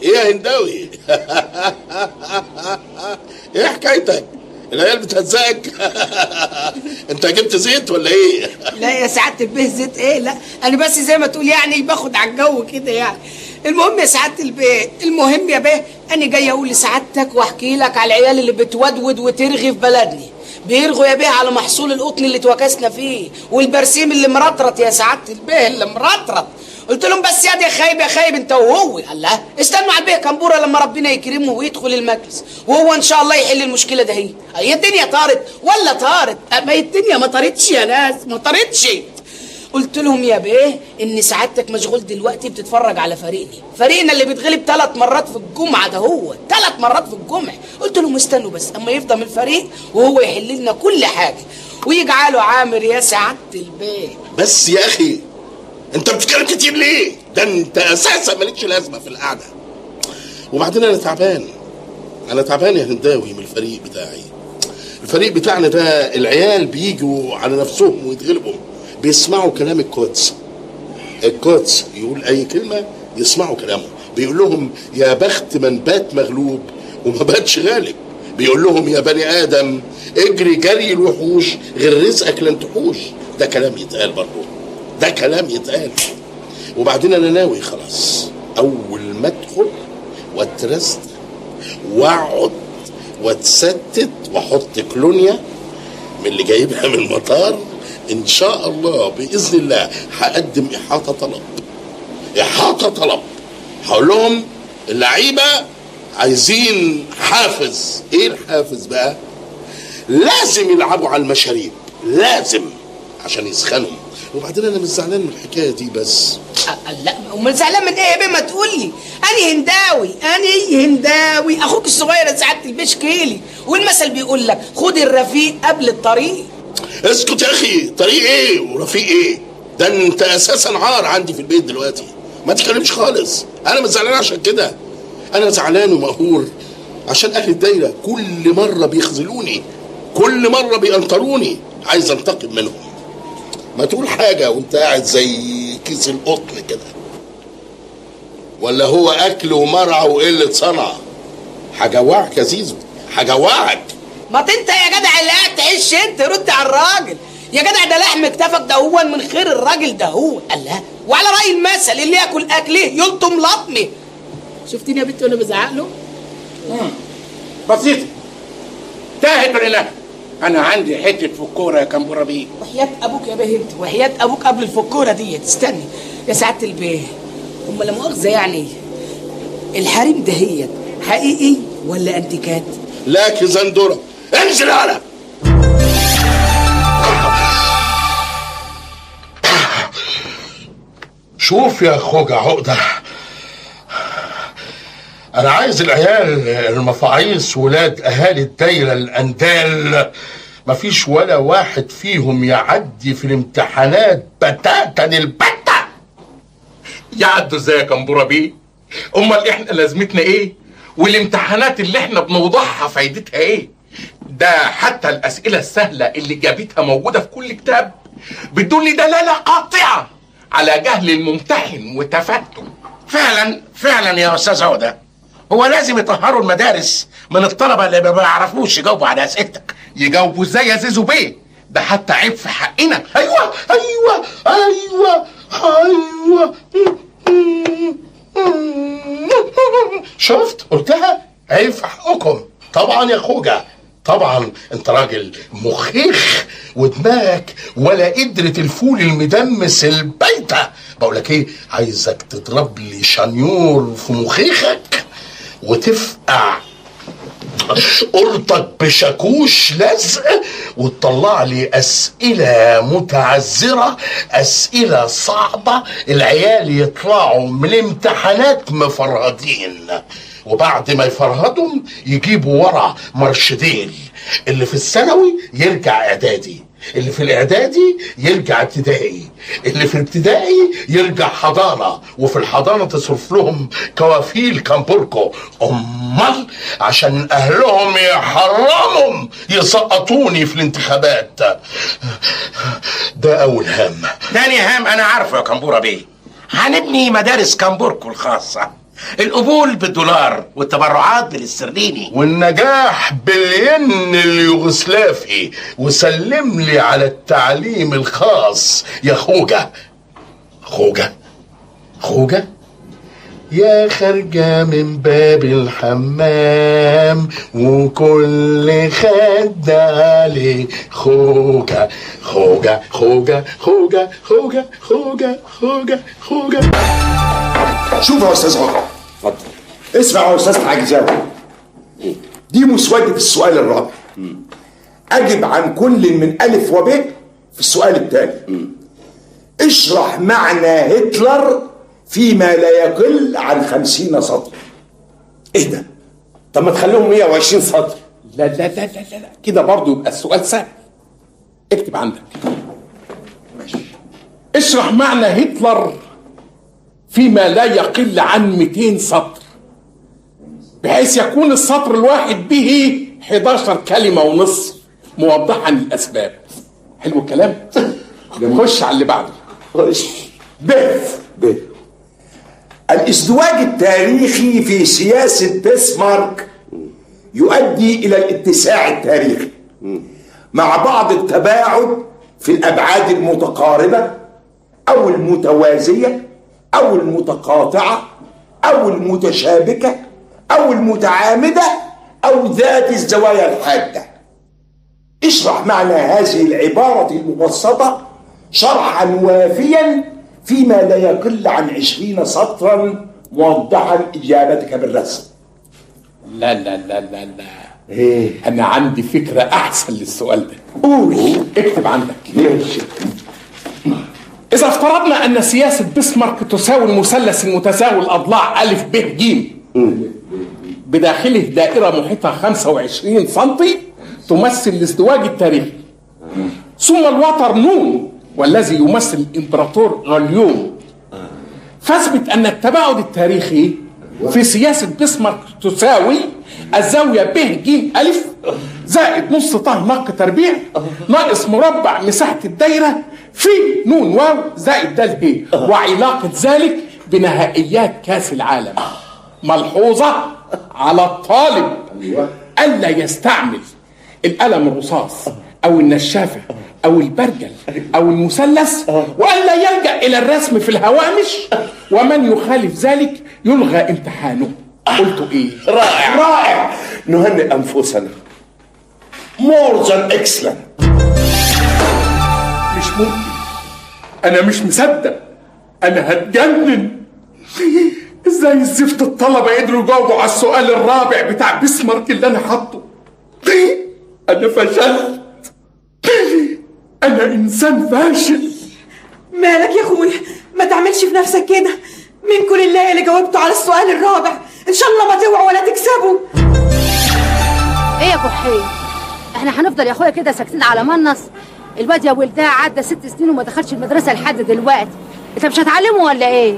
ايه يا هنداوي؟ ايه حكايتك؟ العيال بتهزقك؟ انت جبت زيت ولا ايه؟ لا يا سعاده البيه، زيت ايه؟ لا انا بس زي ما تقول يعني باخد على الجو كده يعني. المهم يا سعاده البيه، المهم يا بيه، انا جاي اقول لسعادتك واحكي لك على العيال اللي بتودود وترغي في بلدنا. بيرغوا يا بيه على محصول القطن اللي اتوكسنا فيه، والبرسيم اللي مرطرط يا سعاده البيه، اللي مرطرط. قلت لهم بس يا خايب يا خايب انت وهو. الله، استنوا على البيه كمبوره لما ربنا يكرمه ويدخل المجلس، وهو ان شاء الله يحل المشكله ده. هي الدنيا طارت ولا طارت؟ ما هي الدنيا ما طارتش يا ناس، ما طارتش. قلت لهم يا بيه ان سعادتك مشغول دلوقتي بتتفرج على فريقنا اللي بيتغلب 3 مرات في الجمعه، ده هو 3 مرات في الجمعه. قلت لهم استنوا بس اما يفضل الفريق وهو يحل لنا كل حاجه ويجعله عامر يا سعاده البيه. بس يا اخي انت بتتكلم كتير ليه؟ ده انت اساسا مالكش لازمه في القعده. وبعدين انا تعبان يا هنداوي من الفريق بتاعي. الفريق بتاعنا ده العيال بيجوا على نفسهم ويتغلبوا، بيسمعوا كلام الكوتس يقول اي كلمه يسمعوا كلامه. بيقول لهم يا بخت من بات مغلوب وما باتش غالب. بيقول لهم يا بني ادم اجري جري الوحوش غير رزقك لن تحوش. ده كلام يتقال برضه، ده كلام يتقال. وبعدين انا ناوي خلاص اول ما ادخل واترست واقعد واتستت واحط كلونيا من اللي جايبها من المطار، ان شاء الله باذن الله هقدم احاطه طلب. هقول لهم اللعيبه عايزين حافز. ايه الحافز بقى؟ لازم يلعبوا على المشاريب، لازم عشان يسخنوا. وبعدين انا مش زعلان من الحكايه دي بس. لا امال زعلان من ايه يا بيه؟ ما تقول لي. انا هنداوي اخوك الصغير يا سعاده البيش كيلي، والمثل بيقول لك خد الرفيق قبل الطريق. اسكت يا اخي، طريق ايه ورفيق ايه؟ ده انت اساسا عار عندي في البيت دلوقتي، ما تتكلمش خالص. انا مش زعلان عشان كده، انا زعلان ومقهور عشان اهل الدايره كل مره بيخذلوني، كل مره بينطروني، عايز انتقم منهم. ما تقول حاجه وانت قاعد زي كيس القطن كده، ولا هو اكل ومرعى وقله صنعه؟ هجوعك يا زيزو، هجوعك. ما انت يا جدع اللي قاعد تعيش انت رد على الراجل يا جدع، ده لحم كتفك ده هو من خير الراجل ده هو. الله، وعلى راي المثل اللي ياكل اكله يلطم لطمه. شفتني يا بنتي وانا بزعق له؟ بسيطه تاهت من الاهل. انا عندي حته فكوره يا كمبوره بيه. وحياه ابوك يا بيه انت، وحياه ابوك قبل الفكوره ديت. استني يا سعاده البيه، هم لا مؤاخذه يعني الحريم دهيت حقيقي ولا انتيكات؟ لا كزندوره، انزل على شوف يا خوجة عقدة، أنا عايز العيال المفاعيص ولاد أهالي الدايرة الأندال مفيش ولا واحد فيهم يعدي في الامتحانات بتاتا البتة. يعدوا ازاي يا كمبوره بيه؟ امال احنا لازمتنا ايه؟ والامتحانات اللي احنا بنوضحها فايدتها ايه؟ ده حتى الاسئله السهله اللي جابتها موجوده في كل كتاب بتدل دلاله قاطعه على جهل الممتحن وتفتته. فعلا يا استاذ عقده، هو لازم يطهروا المدارس من الطلبه اللي ما بيعرفوش يجاوبوا على اسئلتك. يجاوبوا ازاي يا زيزو بيه؟ ده حتى عيب في حقنا. أيوة أيوة أيوة أيوة شفت قلتها؟ عيب في حقكم طبعا يا خوجة. طبعا انت راجل مخيخ ودماغك ولا قدرة الفول المدمس البيتة. بقولك ايه، عايزك تضرب لي شنيور في مخيخك وتفقع قرطك بشاكوش لزق وتطلع لي أسئلة متعذرة، أسئلة صعبة، العيال يطلعوا من الامتحانات مفرهدين، وبعد ما يفرهدهم يجيبوا ورا مرشدين. اللي في الثانوي يرجع إعدادي، اللي في الإعدادي يرجع ابتدائي، اللي في الابتدائي يرجع حضانة، وفي الحضانة تصرف لهم كوافيل كامبوركو. أمال عشان أهلهم يحرمهم يسقطوني في الانتخابات. ده أول هام. تاني هام أنا عارفه يا كمبورة بيه، هنبني مدارس كامبوركو الخاصة القبول بالدولار والتبرعات بالاسترليني والنجاح بالين اليوغوسلافي، وسلم لي على التعليم الخاص يا خوجة. خوجة يا خارجة من باب الحمام وكل خد عليه خوجة. شوف يا استاذ عمر، اتفضل. اسمع يا استاذ عجزاوي، دي مسودة السؤال الرابع. اجب عن كل من الف وب في السؤال الثاني. اشرح معنى هتلر فيما لا يقل عن 50 سطر. ايه ده؟ طب ما تخليهم 120 سطر. لا لا لا لا لا كده برضه يبقى السؤال سهل. اكتب عندك. ماشي. اشرح معنى هتلر فيما لا يقل عن 200 سطر، بحيث يكون السطر الواحد به 11 كلمة ونصف موضحا الأسباب. حلو الكلام؟ خش على اللي بعده. خش. ب الازدواج التاريخي في سياسة بسمارك يؤدي إلى الاتساع التاريخي مع بعض التباعد في الأبعاد المتقاربة أو المتوازية أو المتقاطعة أو المتشابكة أو المتعامدة أو ذات الزوايا الحادة. اشرح معنى هذه العبارة المبسطة شرحا وافيا فيما لا يقل عن 20 سطرا موضحا إجابتك بالرسم. لا لا لا لا لا ايه؟ أنا عندي فكرة أحسن للسؤال ده. قول. اكتب عندك. ماشي. إذا افترضنا أن سياسة بسمارك تساوي المثلث المتساوي الأضلاع أ ب ج بداخله دائرة محيطها 25 سنتي تمثل الازدواج التاريخي، ثم الوتر نون والذي يمثل الإمبراطور غاليون، فاثبت أن التباعد التاريخي في سياسة بسمارك تساوي الزاوية ب ج أ زائد نص ط نق تربيع ناقص مربع مساحة الدايرة في نون واو زائد د ه، وعلاقة ذلك بنهائيات كأس العالم. ملحوظة على الطالب ألا يستعمل القلم الرصاص أو النشافة أو البرجل أو المثلث، وألا يلجأ إلى الرسم في الهوامش، ومن يخالف ذلك يلغى امتحانه. قلت إيه؟ رائع رائع. نهنئ أنفسنا. more than excellent. مش ممكن، أنا مش مصدق، أنا هتجنن. إزاي الزفت الطلبة يقدروا يجاوبوا على السؤال الرابع بتاع بسمارك اللي أنا حاطه؟ أنا فشلت، أنا إنسان فاشل. مالك يا اخويا؟ ما تعملش في نفسك كده. منكم لله اللي جاوبتوا على السؤال الرابع، ان شاء الله ما توعوا ولا تكسبوا. ايه يا كحية، احنا هنفضل يا اخويا كده ساكتين على منص؟ الواد يا ولدها عدى 6 سنين وما دخلش المدرسة لحد دلوقتي، انت مش هتعلمه ولا ايه؟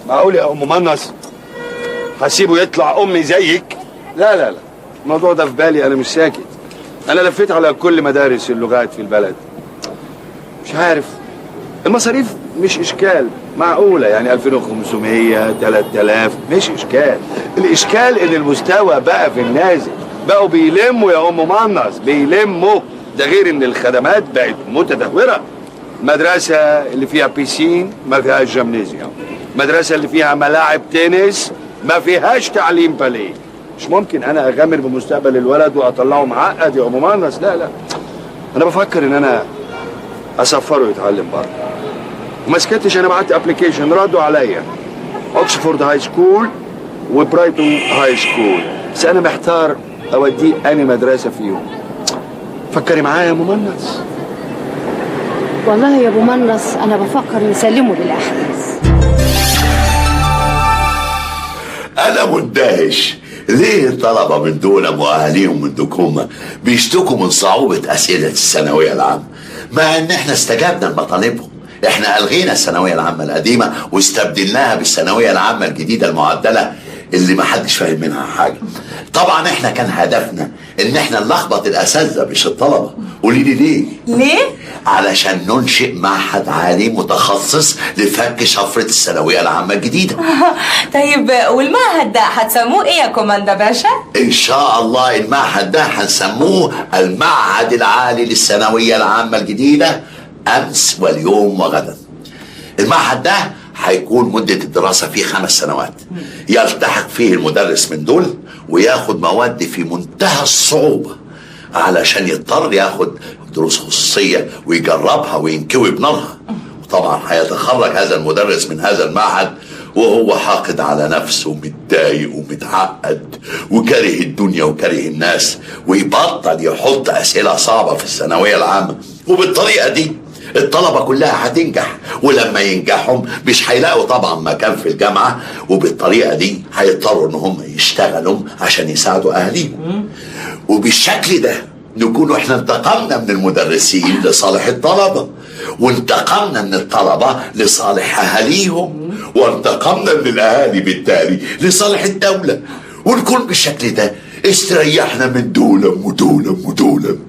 معقول يا ام منص هسيبه يطلع امي زيك؟ لا الموضوع ده في بالي، انا مش ساكت. انا لفيت على كل مدارس اللغات في البلد، مش عارف. المصاريف مش اشكال، معقولة يعني 2500 3000 مش اشكال. الاشكال ان المستوى بقى في النازل، بقوا بيلموا يا ام منص بيلموا. ده غير ان الخدمات بقت متدهورة. المدرسة اللي فيها بيسين ما فيهاش جمنازيوم، المدرسة اللي فيها ملاعب تنس ما فيهاش تعليم باليه. مش ممكن انا اغامر بمستقبل الولد واطلعه معقد يا ام منص. لا انا بفكر ان انا اسفره يتعلم بره. وما سكتش، انا بعت ابلكيشن ردوا عليا، اوكسفورد هاي سكول وبرايتون هاي سكول، بس انا محتار اوديه اني مدرسه فيهم. فكري معايا يا ام منص. والله يا ابو منص انا بفكر نسلمه للاحداث. انا مندهش ليه الطلبه من دول واهاليهم من دوكوما بيشتكوا من صعوبه اسئله الثانويه العامه، مع ان احنا استجبنا لمطالبهم. احنا الغينا الثانويه العامه القديمه واستبدلناها بالثانويه العامه الجديده المعدله اللي ما حدش فاهم منها حاجه. طبعا احنا كان هدفنا ان احنا نلخبط الاساتذه مش الطلبه. قولي لي ليه؟ ليه؟ علشان ننشئ معهد عالي متخصص لفك شفره الثانويه العامه الجديده. طيب والمعهد ده هتسموه ايه يا كوماندا باشا؟ ان شاء الله المعهد ده هنسموه المعهد العالي للثانويه العامه الجديده امس واليوم وغدا. المعهد ده هيكون مدة الدراسة فيه 5 سنوات، يلتحق فيه المدرس من دول وياخد مواد في منتهى الصعوبة علشان يضطر ياخد دروس خصوصية ويجربها وينكوي بنارها. وطبعا هيتخرج هذا المدرس من هذا المعهد وهو حاقد على نفسه ومتضايق ومتعقد وكاره الدنيا وكاره الناس، ويبطل يحط أسئلة صعبة في الثانوية العامة. وبالطريقة دي الطلبة كلها هتنجح، ولما ينجحهم مش هيلاقوا طبعا مكان في الجامعة، وبالطريقة دي هيضطروا ان هم يشتغلوا عشان يساعدوا اهاليهم. وبالشكل ده نكون احنا انتقمنا من المدرسين لصالح الطلبة، وانتقمنا من الطلبة لصالح اهاليهم، وانتقمنا من الاهالي بالتالي لصالح الدولة، ونكون بالشكل ده استريحنا من دولم ودولم ودولم.